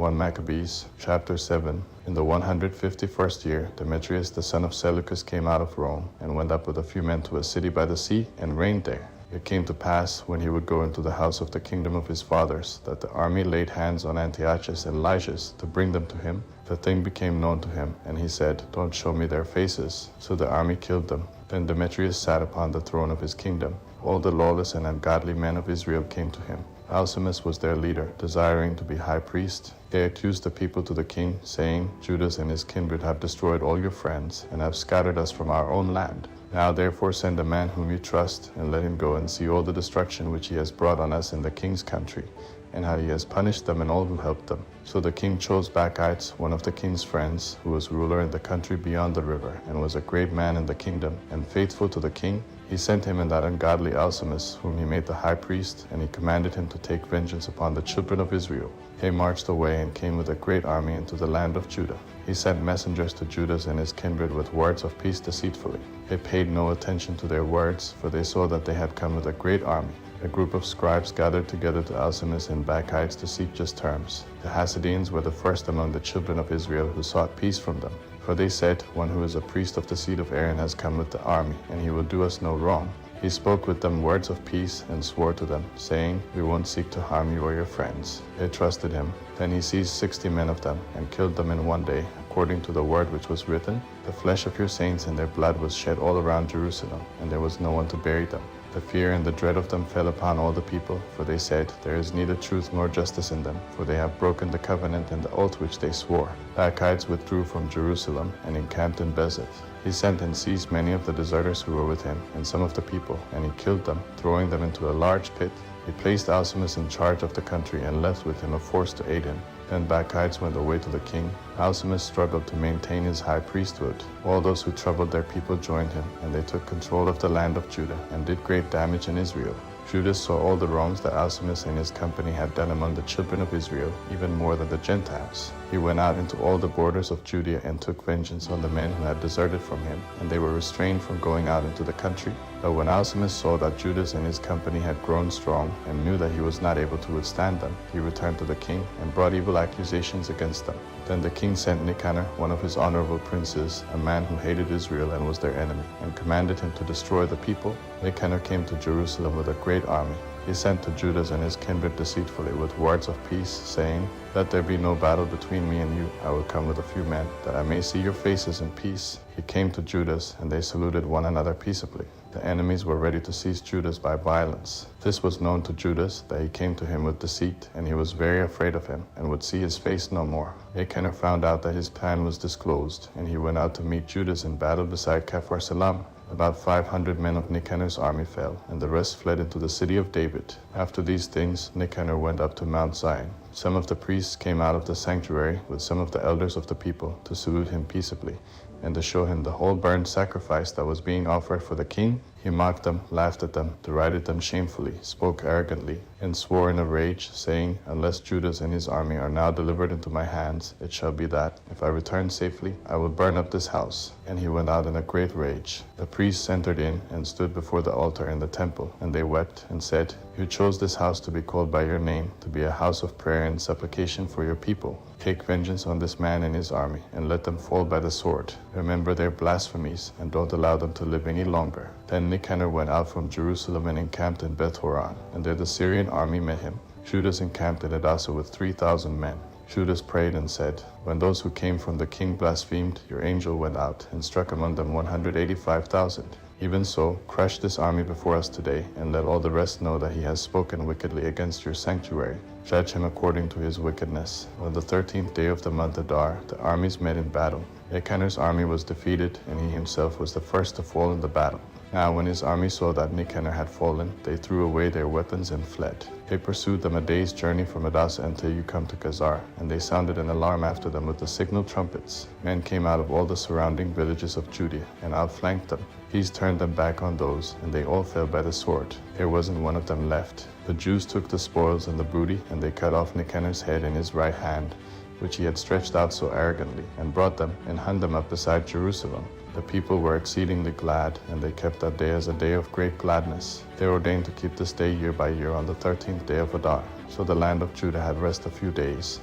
1 Maccabees, chapter 7. In the 151st year, Demetrius the son of Seleucus came out of Rome, and went up with a few men to a city by the sea, and reigned there. It came to pass, when he would go into the house of the kingdom of his fathers, that the army laid hands on Antiochus and Lysias to bring them to him. The thing became known to him, and he said, "Don't show me their faces." So the army killed them. Then Demetrius sat upon the throne of his kingdom. All the lawless and ungodly men of Israel came to him. Alcimus was their leader, desiring to be high priest. They accused the people to the king, saying, "Judas and his kindred have destroyed all your friends, and have scattered us from our own land. Now therefore send a man whom you trust, and let him go and see all the destruction which he has brought on us in the king's country, and how he has punished them and all who helped them." So the king chose Bacchites, one of the king's friends, who was ruler in the country beyond the river, and was a great man in the kingdom, and faithful to the king. He sent him and that ungodly Alcimus, whom he made the high priest, and he commanded him to take vengeance upon the children of Israel. He marched away and came with a great army into the land of Judah. He sent messengers to Judas and his kindred with words of peace deceitfully. They paid no attention to their words, for they saw that they had come with a great army. A group of scribes gathered together to Alcimus and Bacchites to seek just terms. The Hasideans were the first among the children of Israel who sought peace from them. For they said, "One who is a priest of the seed of Aaron has come with the army, and he will do us no wrong." He spoke with them words of peace and swore to them, saying, "We won't seek to harm you or your friends." They trusted him. Then he seized 60 men of them and killed them in one day, according to the word which was written. The flesh of your saints and their blood was shed all around Jerusalem, and there was no one to bury them. The fear and the dread of them fell upon all the people, for they said, "There is neither truth nor justice in them, for they have broken the covenant and the oath which they swore." Bacchites withdrew from Jerusalem and encamped in Bezeth. He sent and seized many of the deserters who were with him, and some of the people, and he killed them, throwing them into a large pit. He placed Alcimus in charge of the country, and left with him a force to aid him. Then Bacchites went away to the king. Alcimus struggled to maintain his high priesthood. All those who troubled their people joined him, and they took control of the land of Judah, and did great damage in Israel. Judas saw all the wrongs that Alcimus and his company had done among the children of Israel, even more than the Gentiles. He went out into all the borders of Judea and took vengeance on the men who had deserted from him, and they were restrained from going out into the country. But when Alcimus saw that Judas and his company had grown strong, and knew that he was not able to withstand them, he returned to the king, and brought evil accusations against them. Then the king sent Nicanor, one of his honorable princes, a man who hated Israel and was their enemy, and commanded him to destroy the people. Nicanor came to Jerusalem with a great army. He sent to Judas and his kindred deceitfully with words of peace, saying, "Let there be no battle between me and you. I will come with a few men, that I may see your faces in peace." He came to Judas, and they saluted one another peaceably. The enemies were ready to seize Judas by violence. This was known to Judas, that he came to him with deceit, and he was very afraid of him, and would see his face no more. Nicanor found out that his plan was disclosed, and he went out to meet Judas in battle beside Capharsalam. About 500 men of Nicanor's army fell, and the rest fled into the city of David. After these things, Nicanor went up to Mount Zion. Some of the priests came out of the sanctuary with some of the elders of the people to salute him peaceably, and to show him the whole burnt sacrifice that was being offered for the king. He mocked them, laughed at them, derided them shamefully, spoke arrogantly, and swore in a rage, saying, "Unless Judas and his army are now delivered into my hands, it shall be that, if I return safely, I will burn up this house." And he went out in a great rage. The priests entered in and stood before the altar in the temple, and they wept and said, "You chose this house to be called by your name, to be a house of prayer and supplication for your people. Take vengeance on this man and his army, and let them fall by the sword. Remember their blasphemies, and don't allow them to live any longer." Then Nicanor went out from Jerusalem and encamped in Beth-horon, and there the Syrian army met him. Judas encamped in Edessa with 3,000 men. Judas prayed and said, "When those who came from the king blasphemed, your angel went out and struck among them 185,000. Even so, crush this army before us today, and let all the rest know that he has spoken wickedly against your sanctuary. Judge him according to his wickedness." On the 13th day of the month Adar, the armies met in battle. Nicanor's army was defeated, and he himself was the first to fall in the battle. Now when his army saw that Nicanor had fallen, they threw away their weapons and fled. They pursued them a day's journey from Edessa until you come to Gazar, and they sounded an alarm after them with the signal trumpets. Men came out of all the surrounding villages of Judea and outflanked them. These turned them back on those, and they all fell by the sword. There wasn't one of them left. The Jews took the spoils and the booty, and they cut off Nicanor's head and his right hand, which he had stretched out so arrogantly, and brought them and hung them up beside Jerusalem. The people were exceedingly glad, and they kept that day as a day of great gladness. They ordained to keep this day year by year on the 13th day of Adar. So the land of Judah had rest a few days.